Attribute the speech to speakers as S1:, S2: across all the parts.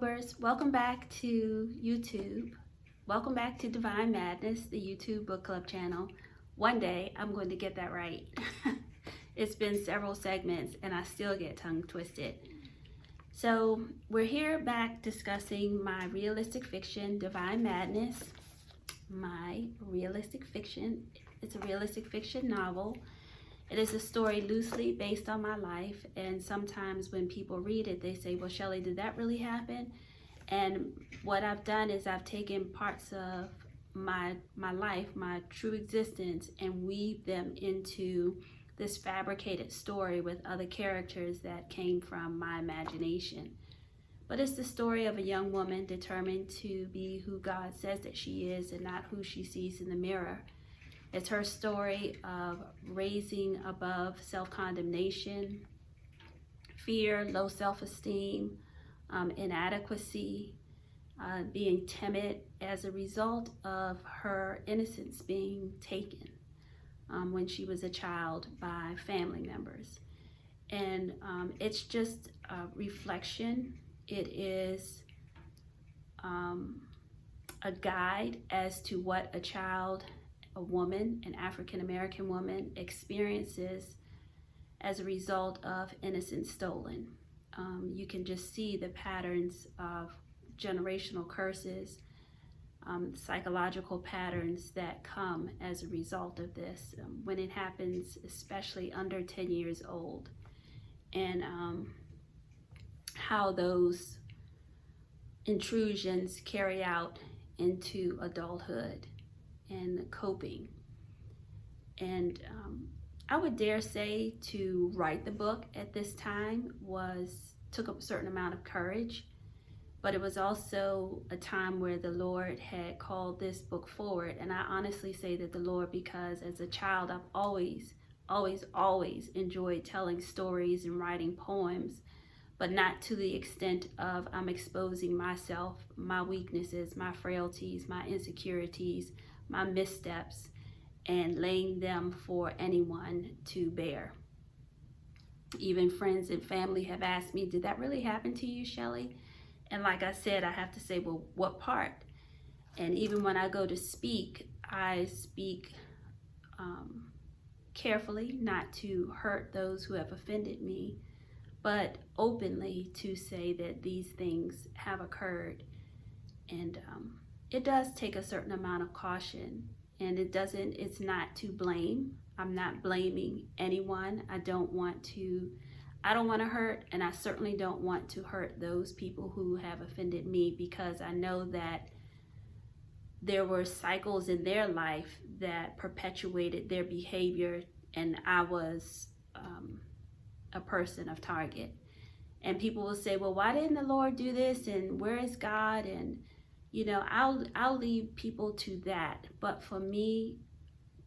S1: YouTubers, welcome back to YouTube. Welcome back to Divine Madness, the YouTube book club channel. One day I'm going to get that right. It's been several segments and I still get tongue twisted. So we're here back discussing my realistic fiction, Divine Madness. My realistic fiction, it's a realistic fiction novel. It is a story loosely based on my life, and sometimes when people read it, they say, well, Shelley, did that really happen? And what I've done is I've taken parts of my life, my true existence, and weave them into this fabricated story with other characters that came from my imagination. But it's the story of a young woman determined to be who God says that she is and not who she sees in the mirror. It's her story of raising above self-condemnation, fear, low self-esteem, inadequacy, being timid as a result of her innocence being taken when she was a child by family members. And it's just a reflection. It is a guide as to what a woman, an African-American woman, experiences as a result of innocence stolen. You can just see the patterns of generational curses, psychological patterns that come as a result of this when it happens, especially under 10 years old, and how those intrusions carry out into adulthood and coping. And I would dare say to write the book at this time took a certain amount of courage, but it was also a time where the Lord had called this book forward. And I honestly say that the Lord, because as a child I've always enjoyed telling stories and writing poems, but not to the extent of I'm exposing myself, my weaknesses, my frailties, my insecurities, my missteps, and laying them for anyone to bear. Even friends and family have asked me, did that really happen to you, Shelley? And like I said, I have to say, well, what part? And even when I go to speak, I speak carefully, not to hurt those who have offended me, but openly to say that these things have occurred. And it does take a certain amount of caution, and it's not to blame. I'm not blaming anyone. I don't want to hurt, and I certainly don't want to hurt those people who have offended me, because I know that there were cycles in their life that perpetuated their behavior, and I was a person of target. And people will say, well, why didn't the Lord do this? And where is God? And you know, I'll leave people to that. But for me,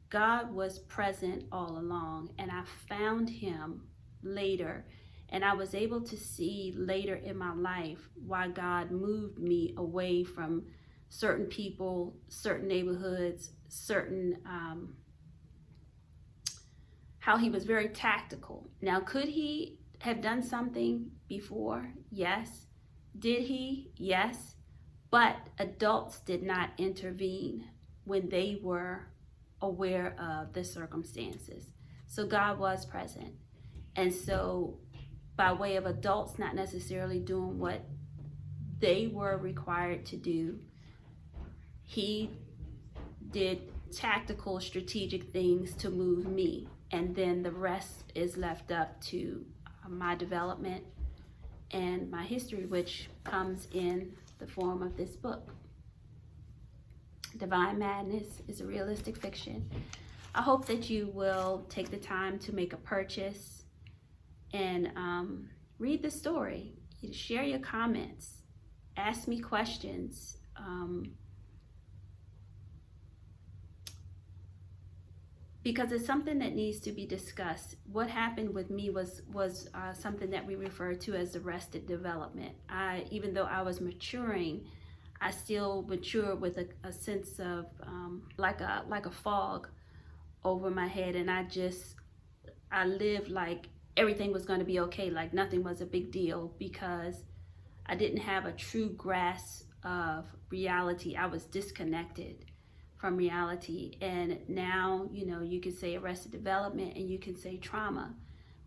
S1: God was present all along, and I found him later. And I was able to see later in my life why God moved me away from certain people, certain neighborhoods, how he was very tactical. Now, could he have done something before? Yes. Did he? Yes. But adults did not intervene when they were aware of the circumstances. So God was present. And so by way of adults not necessarily doing what they were required to do, he did tactical, strategic things to move me. And then the rest is left up to my development and my history, which comes in the form of this book. Divine Madness is a realistic fiction. I hope that you will take the time to make a purchase and read the story. Share your comments, ask me questions. Because it's something that needs to be discussed. What happened with me was something that we refer to as arrested development. Even though I was maturing, I still matured with a sense of like a fog over my head, and I lived like everything was going to be okay, like nothing was a big deal, because I didn't have a true grasp of reality. I was disconnected from reality. And now, you can say arrested development and you can say trauma,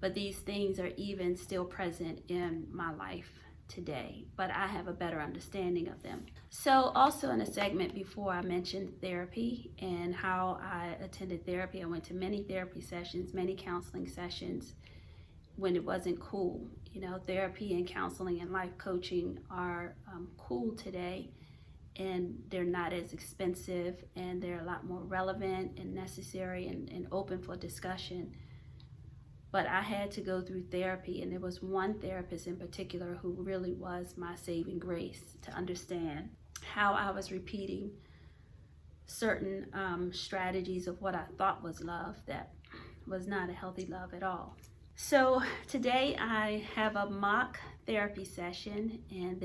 S1: but these things are even still present in my life today, but I have a better understanding of them. So also in a segment before, I mentioned therapy and how I attended therapy. I went to many therapy sessions, many counseling sessions when it wasn't cool. Therapy and counseling and life coaching are cool today, and they're not as expensive, and they're a lot more relevant and necessary and open for discussion. But I had to go through therapy, and there was one therapist in particular who really was my saving grace to understand how I was repeating certain strategies of what I thought was love that was not a healthy love at all. So today I have a mock therapy session, and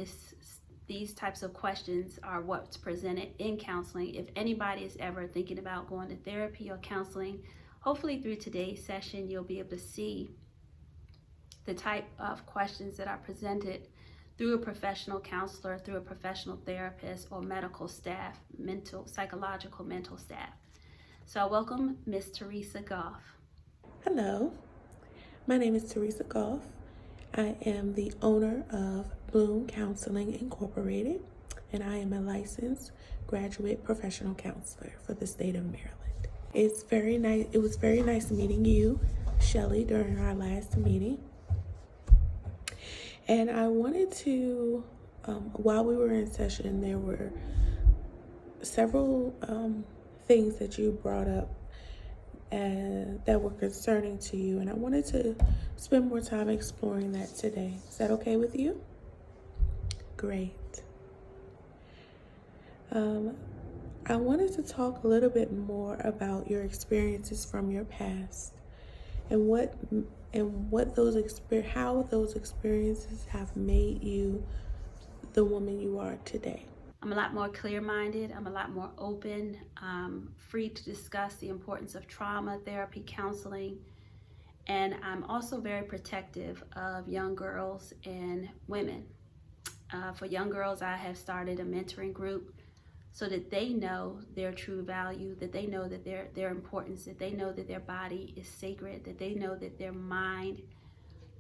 S1: these types of questions are what's presented in counseling. If anybody is ever thinking about going to therapy or counseling, hopefully through today's session, you'll be able to see the type of questions that are presented through a professional counselor, through a professional therapist, or medical staff, psychological mental staff. So I welcome Miss Teresa Goff.
S2: Hello, my name is Teresa Goff. I am the owner of Bloom Counseling Incorporated, and I am a licensed graduate professional counselor for the state of Maryland. It was very nice meeting you, Shelly, during our last meeting. And I wanted to, while we were in session, there were several things that you brought up that were concerning to you. And I wanted to spend more time exploring that today. Is that okay with you? Great. I wanted to talk a little bit more about your experiences from your past and how those experiences have made you the woman you are today.
S1: I'm a lot more clear-minded. I'm a lot more open, free to discuss the importance of trauma, therapy, counseling, and I'm also very protective of young girls and women. For young girls, I have started a mentoring group so that they know their true value, that they know that their importance, that they know that their body is sacred, that they know that their mind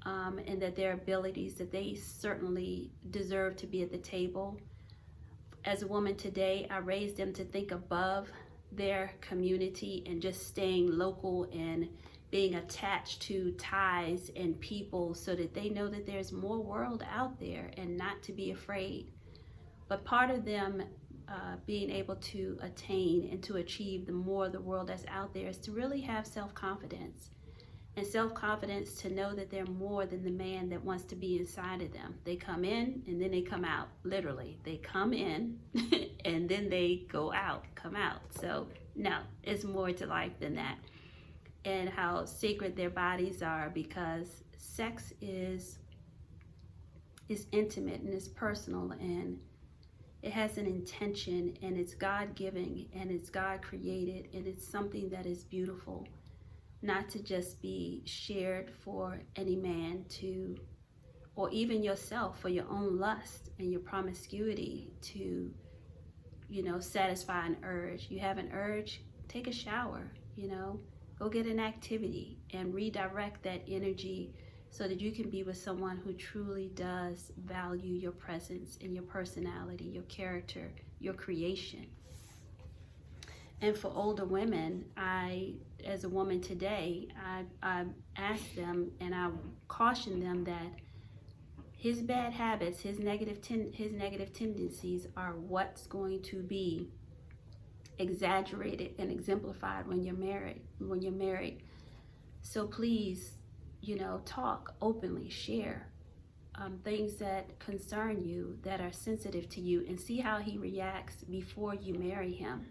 S1: and that their abilities, that they certainly deserve to be at the table. As a woman today, I raised them to think above their community and just staying local and being attached to ties and people so that they know that there's more world out there and not to be afraid. But part of them being able to attain and to achieve the more of the world that's out there is to really have self-confidence. And self-confidence to know that they're more than the man that wants to be inside of them. They come in and then they come out, literally. They come in and then they come out. So no, it's more to life than that. And how sacred their bodies are, because sex is intimate and it's personal and it has an intention, and it's God-given and it's God-created, and it's something that is beautiful, not to just be shared for any man or even yourself for your own lust and your promiscuity to, satisfy an urge. You have an urge, take a shower, go get an activity and redirect that energy so that you can be with someone who truly does value your presence and your personality, your character, your creation. And for older women, as a woman today, I ask them and I caution them that his bad habits, his negative tendencies are what's going to be exaggerated and exemplified when you're married. So please, talk openly, share things that concern you, that are sensitive to you, and see how he reacts before you marry him.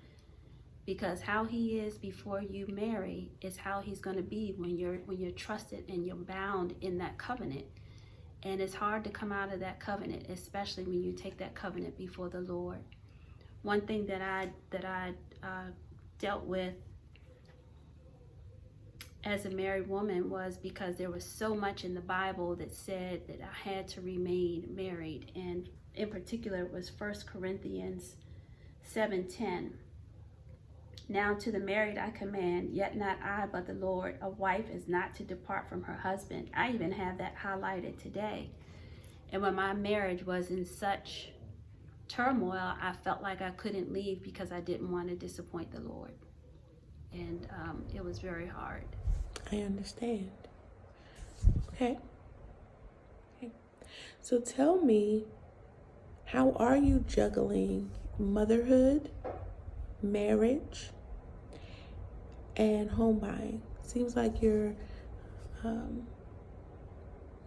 S1: Because how he is before you marry is how he's going to be when you're trusted and you're bound in that covenant. And it's hard to come out of that covenant, especially when you take that covenant before the Lord. One thing that I dealt with as a married woman was because there was so much in the Bible that said that I had to remain married. And in particular, it was 1 Corinthians 7:10. Now to the married I command, yet not I, but the Lord, a wife is not to depart from her husband. I even have that highlighted today. And when my marriage was in such turmoil, I felt like I couldn't leave because I didn't want to disappoint the Lord. And it was very hard.
S2: I understand. Okay. So tell me, how are you juggling motherhood, marriage, and home buying? Seems like you're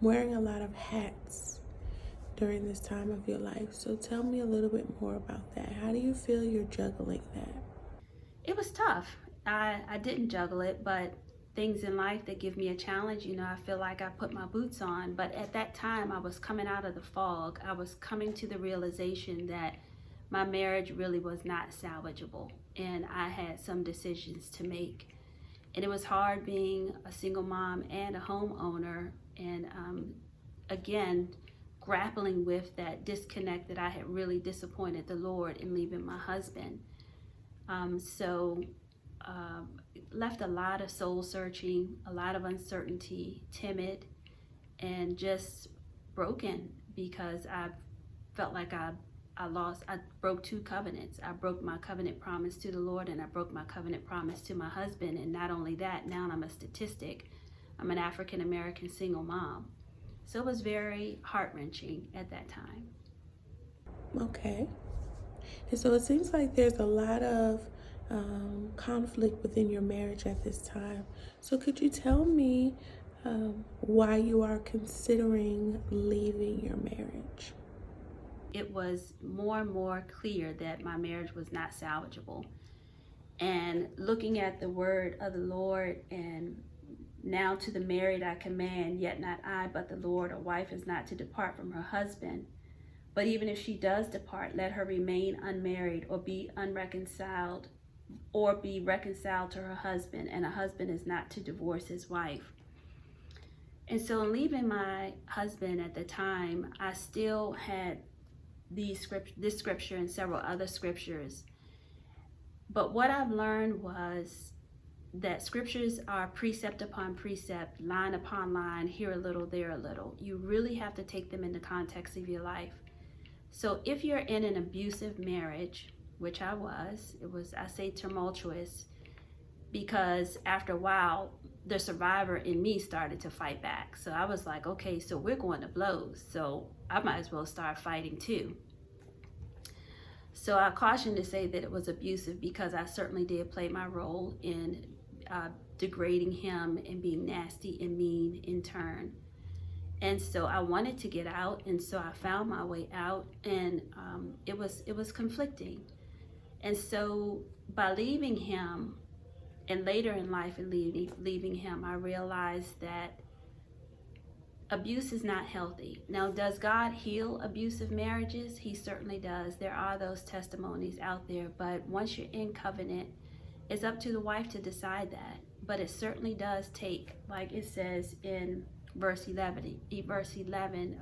S2: wearing a lot of hats during this time of your life. So tell me a little bit more about that. How do you feel you're juggling that?
S1: It was tough. I didn't juggle it, but things in life that give me a challenge, I feel like I put my boots on. But at that time, I was coming out of the fog. I was coming to the realization that my marriage really was not salvageable, and I had some decisions to make. And it was hard being a single mom and a homeowner, and again, grappling with that disconnect that I had really disappointed the Lord in leaving my husband. Left a lot of soul searching, a lot of uncertainty, timid, and just broken because I felt like I broke 2 covenants. I broke my covenant promise to the Lord, and I broke my covenant promise to my husband. And not only that, now I'm a statistic. I'm an African American single mom. So it was very heart-wrenching at that time.
S2: Okay. And so it seems like there's a lot of conflict within your marriage at this time. So could you tell me why you are considering leaving your marriage?
S1: It was more and more clear that my marriage was not salvageable. And looking at the word of the Lord, and now to the married I command, yet not I, but the Lord, a wife is not to depart from her husband. But even if she does depart, let her remain unmarried or be unreconciled, or be reconciled to her husband, and a husband is not to divorce his wife. And so in leaving my husband at the time, I still had this scripture and several other scriptures. But what I've learned was that scriptures are precept upon precept, line upon line, here a little, there a little. You really have to take them in the context of your life. So if you're in an abusive marriage, which I was, I say tumultuous, because after a while, the survivor in me started to fight back. So I was like, okay, so we're going to blows. So I might as well start fighting too. So I caution to say that it was abusive because I certainly did play my role in degrading him and being nasty and mean in turn. And so I wanted to get out, and so I found my way out, and it was conflicting. And so by leaving him, and later in life in leaving him, I realized that abuse is not healthy. Now, does God heal abusive marriages? He certainly does. There are those testimonies out there, but once you're in covenant, it's up to the wife to decide that. But it certainly does take, like it says in verse 11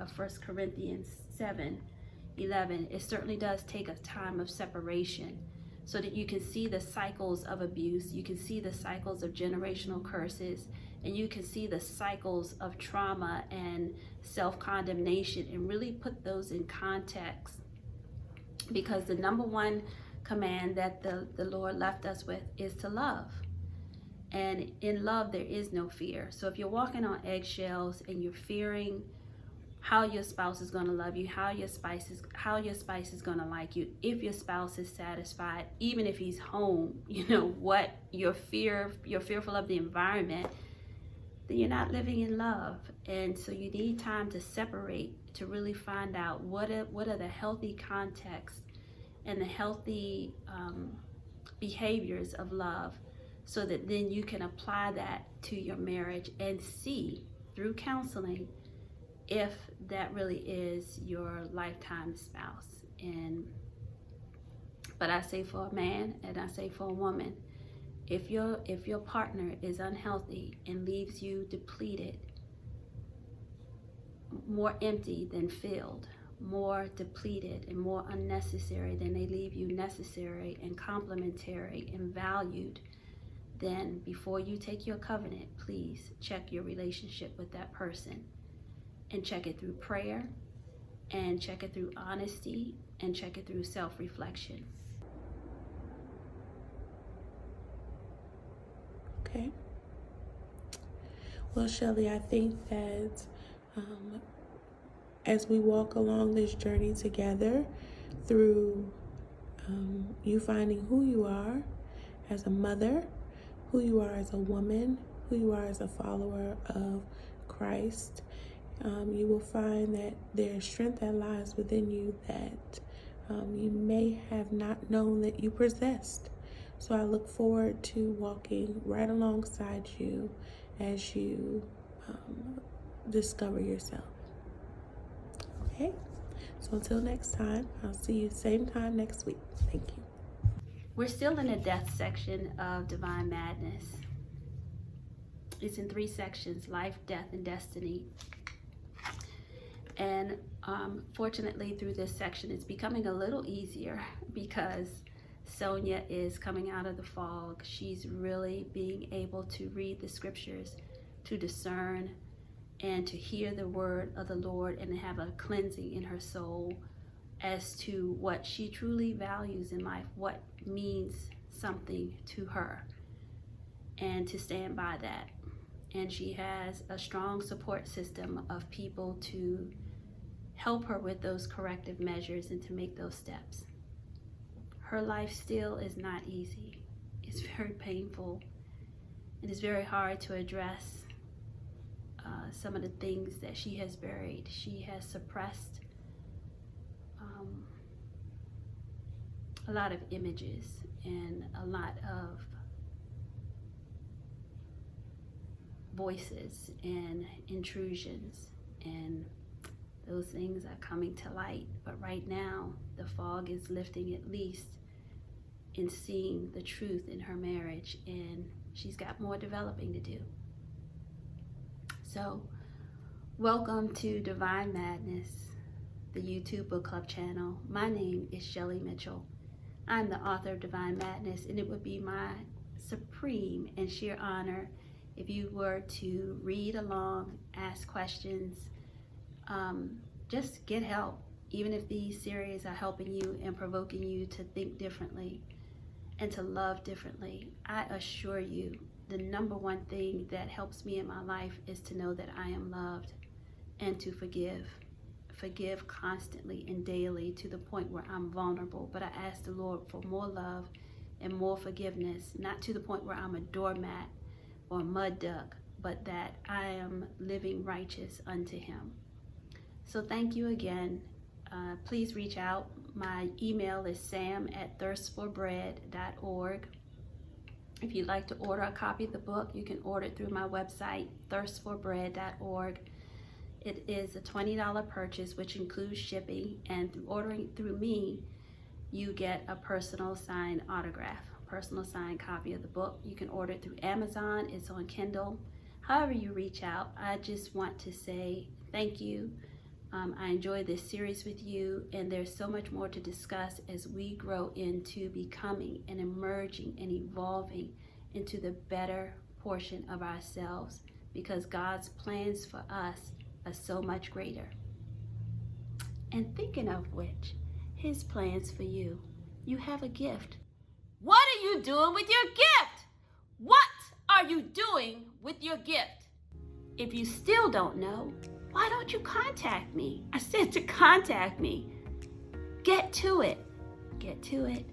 S1: of 1 Corinthians 7:11, it certainly does take a time of separation so that you can see the cycles of abuse, you can see the cycles of generational curses, and you can see the cycles of trauma and self-condemnation, and really put those in context. Because the number one command that the Lord left us with is to love. And in love, there is no fear. So if you're walking on eggshells and you're fearing how your spouse is going to love you, how your spouse is going to like you, if your spouse is satisfied, even if he's home, what you're fearful of the environment, then you're not living in love. And so you need time to separate, to really find out what are the healthy contexts and the healthy behaviors of love, so that then you can apply that to your marriage and see through counseling if that really is your lifetime spouse. But I say for a man, and I say for a woman, If your partner is unhealthy and leaves you depleted, more empty than filled, more depleted and more unnecessary than they leave you necessary and complementary and valued, then before you take your covenant, please check your relationship with that person, and check it through prayer, and check it through honesty, and check it through self-reflection.
S2: Okay. Well, Shelly, I think that as we walk along this journey together through you finding who you are as a mother, who you are as a woman, who you are as a follower of Christ, you will find that there's strength that lies within you that you may have not known that you possessed. So I look forward to walking right alongside you as you discover yourself. Okay? So until next time, I'll see you same time next week. Thank you.
S1: We're still in the death section of Divine Madness. It's in 3 sections: life, death, and destiny. And fortunately, through this section, it's becoming a little easier because Sonia is coming out of the fog. She's really being able to read the scriptures, to discern, and to hear the word of the Lord, and to have a cleansing in her soul as to what she truly values in life, what means something to her, and to stand by that. And she has a strong support system of people to help her with those corrective measures and to make those steps. Her life still is not easy. It's very painful. It is very hard to address some of the things that she has buried. She has suppressed a lot of images and a lot of voices and intrusions, and those things are coming to light. But right now, the fog is lifting, at least in seeing the truth in her marriage, and she's got more developing to do. So, welcome to Divine Madness, the YouTube book club channel. My name is Shelly Mitchell. I'm the author of Divine Madness, and it would be my supreme and sheer honor if you were to read along, ask questions, just get help. Even if these series are helping you and provoking you to think differently and to love differently, I assure you, the number one thing that helps me in my life is to know that I am loved and to forgive. Forgive constantly and daily to the point where I'm vulnerable. But I ask the Lord for more love and more forgiveness, not to the point where I'm a doormat or a mud duck, but that I am living righteous unto Him. So thank you again. Please reach out. My email is sam@thirstforbread.org. If you'd like to order a copy of the book, you can order it through my website, thirstforbread.org. It is a $20 purchase, which includes shipping, and through ordering through me, you get a personal signed autograph, personal signed copy of the book. You can order it through Amazon. It's on Kindle. However you reach out, I just want to say thank you. I enjoy this series with you, and there's so much more to discuss as we grow into becoming and emerging and evolving into the better portion of ourselves, because God's plans for us are so much greater. And thinking of which, His plans for you, you have a gift. What are you doing with your gift? What are you doing with your gift? If you still don't know, why don't you contact me? I said to contact me. Get to it. Get to it.